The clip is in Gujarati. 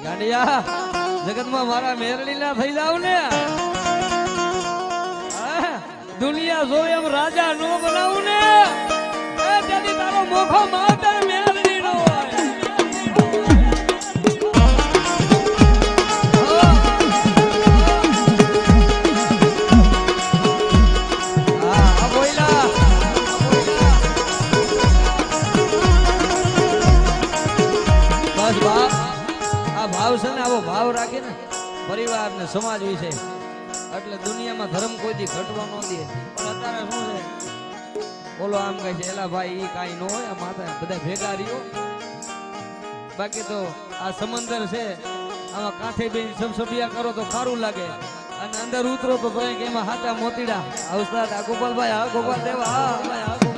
ગાંડિયા જગતમાં મારા મેરડીના થઈ જાવ ને દુનિયા જો એમ રાજા નો બનાવું ને તેથી તારો મોખો માતર મેરડી નો હોય ભાવ છે ને આવો ભાવ રાખે ને પરિવાર ને સમાજ વિશે એટલે દુનિયામાં ધર્મ કોઈ દી ઘટવા ન દે. પણ અત્યારે શું છે બોલો આમ કહે છે એલા ભાઈ ઈ કાઈ ન હોય આ માથા બધા ભેગા રહ્યો. બાકી તો આ સમંદર છે આમાં કાંઠે બેન સમસબિયા કરો તો સારું લાગે અને અંદર ઉતરો તો કે એમાં હાચા મોતીડા આ ઉસ્તાદ આ ગોપાલભાઈ આ ગોપાલ દેવા હા ભાઈ આ